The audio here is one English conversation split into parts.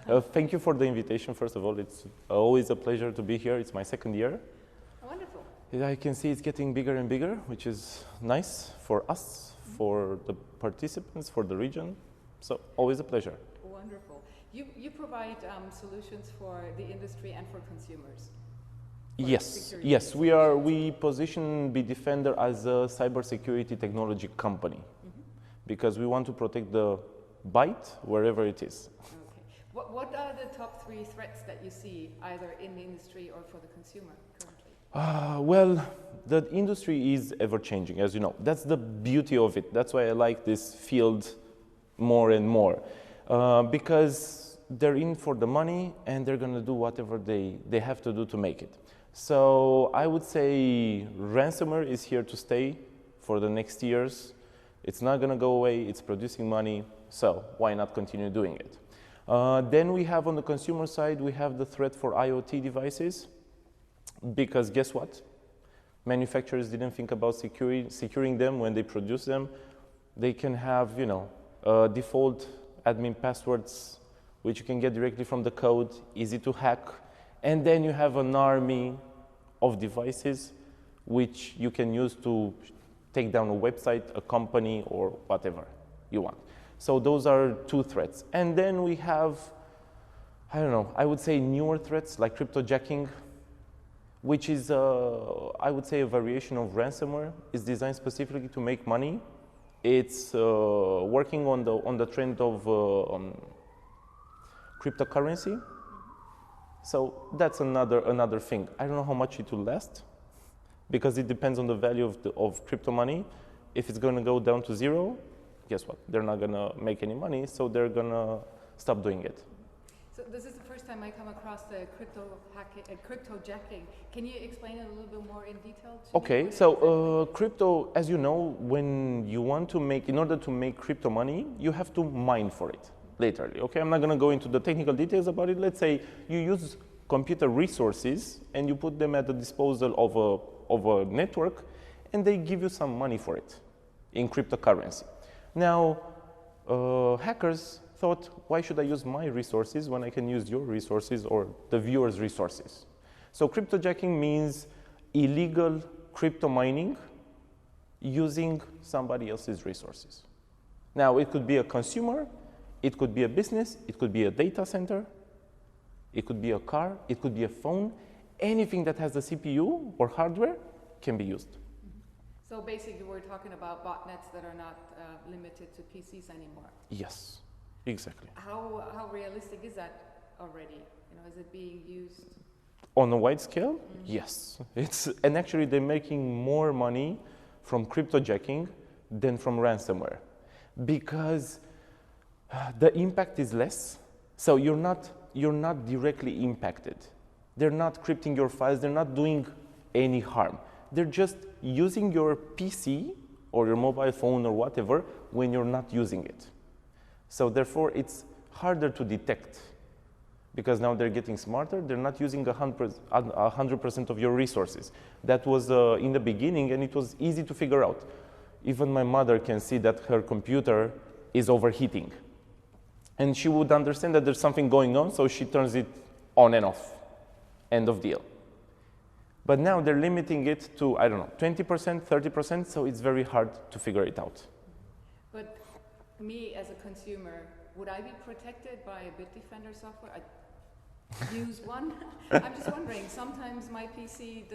Thank you for the invitation, first of all. It's always a pleasure to be here. It's my second year. Wonderful. I can see it's getting bigger and bigger, which is nice for us, for the participants, for the region. So always a pleasure. Wonderful. You provide solutions for the industry and for consumers. Yes. We position Bitdefender as a cybersecurity technology company because we want to protect the byte wherever it is. Okay. What are the top 3 threats that you see either in the industry or for the consumer currently? Well, the industry is ever changing, as you know. That's the beauty of it. That's why I like this field more and more because they're in for the money and they're going to do whatever they have to do to make it. So I would say ransomware is here to stay for the next years. It's not going to go away. It's producing money. So why not continue doing it? Then we have on the consumer side, we have the threat for IoT devices. Because guess what? Manufacturers didn't think about securing them when they produce them. They can have, default admin passwords, which you can get directly from the code, easy to hack. And then you have an army of devices which you can use to take down a website, a company, or whatever you want. So those are 2 threats. And then we have, I would say newer threats like cryptojacking, which is, I would say, a variation of ransomware. It's designed specifically to make money. It's working on the trend of cryptocurrency. So that's another thing. I don't know how much it will last because it depends on the value of crypto money. If it's going to go down to 0, guess what? They're not going to make any money, so they're going to stop doing it. So this is the first time I come across the cryptojacking. Can you explain it a little bit more in detail? Okay, so crypto, as you know, when you want to in order to make crypto money, you have to mine for it. Literally, okay? I'm not going to go into the technical details about it. Let's say you use computer resources and you put them at the disposal of a network and they give you some money for it in cryptocurrency. Now, hackers thought, why should I use my resources when I can use your resources or the viewer's resources? So cryptojacking means illegal crypto mining using somebody else's resources. Now, it could be a consumer, it could be a business, it could be a data center, it could be a car, it could be a phone. Anything that has a CPU or hardware can be used. So basically we're talking about botnets that are not limited to PCs anymore. Yes, exactly. How realistic is that already? Is it being used? On a wide scale? Yes. And actually they're making more money from cryptojacking than from ransomware because the impact is less, so you're not directly impacted. They're not crypting your files, they're not doing any harm. They're just using your PC or your mobile phone or whatever when you're not using it. So therefore, it's harder to detect because now they're getting smarter. They're not using 100% of your resources. That was in the beginning, and it was easy to figure out. Even my mother can see that her computer is overheating. And she would understand that there's something going on, so she turns it on and off. End of deal. But now they're limiting it to, 20%, 30%, so it's very hard to figure it out. But me as a consumer, would I be protected by a Bitdefender software? I use one. I'm just wondering, sometimes my PC,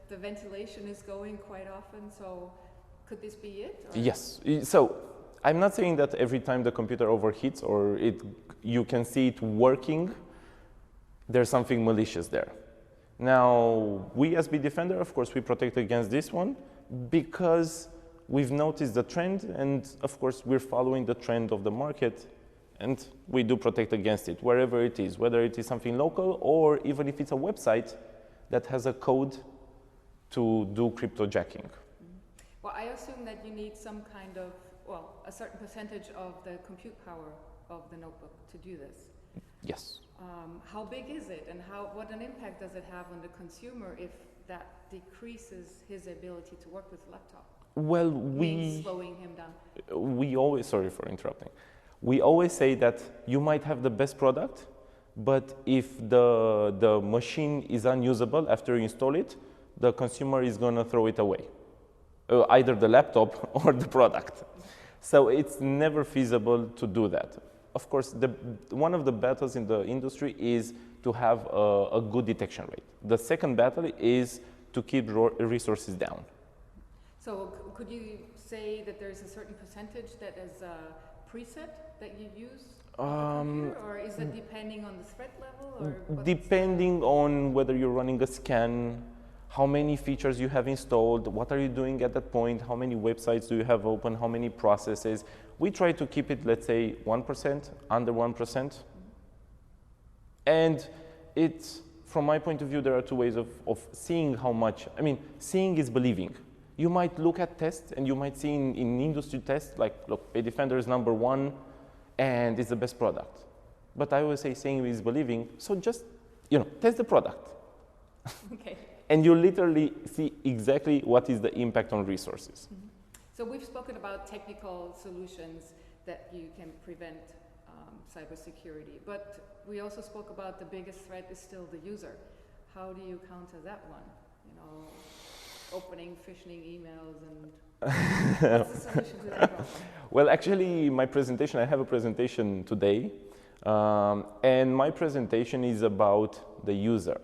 the ventilation is going quite often, so could this be it? Or? Yes. So I'm not saying that every time the computer overheats or you can see it working, there's something malicious there. Now, we as Bitdefender, of course, we protect against this one because we've noticed the trend, and of course, we're following the trend of the market, and we do protect against it, wherever it is, whether it is something local or even if it's a website that has a code to do cryptojacking. Well, I assume that you need some kind of, a certain percentage of the compute power of the notebook to do this. Yes. How big is it, and what an impact does it have on the consumer if that decreases his ability to work with the laptop? Well, slowing him down. We always, sorry for interrupting. We always say that you might have the best product, But if the machine is unusable after you install it, the consumer is going to throw it away, either the laptop or the product. So it's never feasible to do that. Of course, one of the battles in the industry is to have a good detection rate. The second battle is to keep resources down. So could you say that there's a certain percentage that is a preset that you use on the computer, or is it depending on the threat level? Or depending on whether you're running a scan, how many features you have installed, what are you doing at that point, how many websites do you have open, how many processes. We try to keep it, let's say, 1%, under 1%. And it's, from my point of view, there are two ways of seeing how much. I mean, seeing is believing. You might look at tests and you might see in industry tests, like, look, Bitdefender is #1 and it's the best product. But I always say seeing is believing, so just, test the product. Okay. And you literally see exactly what is the impact on resources. Mm-hmm. So we've spoken about technical solutions that you can prevent cybersecurity, but we also spoke about the biggest threat is still the user. How do you counter that one? Opening phishing emails and what's the solution to that problem? Well, actually, I have a presentation today, and my presentation is about the user.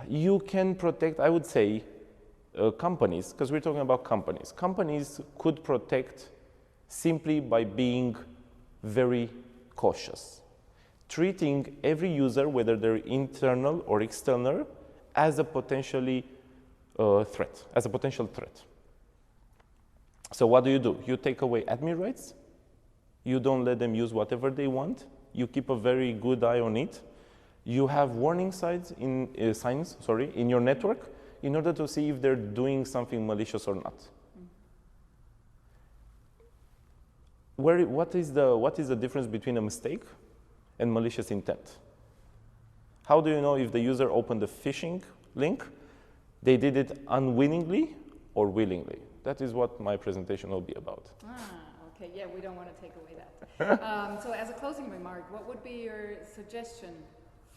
You can protect, I would say, companies, because we're talking about companies. Companies could protect simply by being very cautious, treating every user, whether they're internal or external, as a potential threat. So what do? You take away admin rights. You don't let them use whatever they want. You keep a very good eye on it. You have warning signs in your network in order to see if they're doing something malicious or not. What is the difference between a mistake and malicious intent? How do you know if the user opened a phishing link, they did it unwittingly or willingly? That is what my presentation will be about. Okay, yeah, we don't want to take away that. So as a closing remark, what would be your suggestion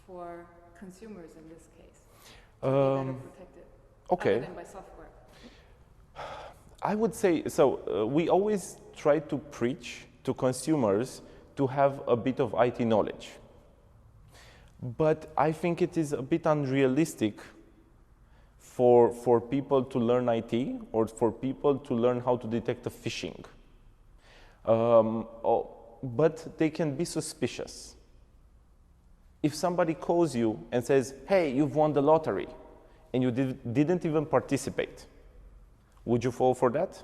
for consumers in this case to be better protected, other than by software? I would say, we always try to preach to consumers to have a bit of IT knowledge. But I think it is a bit unrealistic for people to learn IT or for people to learn how to detect a phishing. But they can be suspicious. If somebody calls you and says, hey, you've won the lottery, and you didn't even participate, would you fall for that?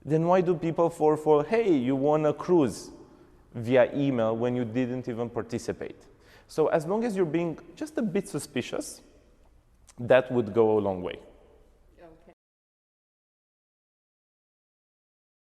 Then why do people fall for, hey, you won a cruise via email when you didn't even participate? So as long as you're being just a bit suspicious, that would go a long way.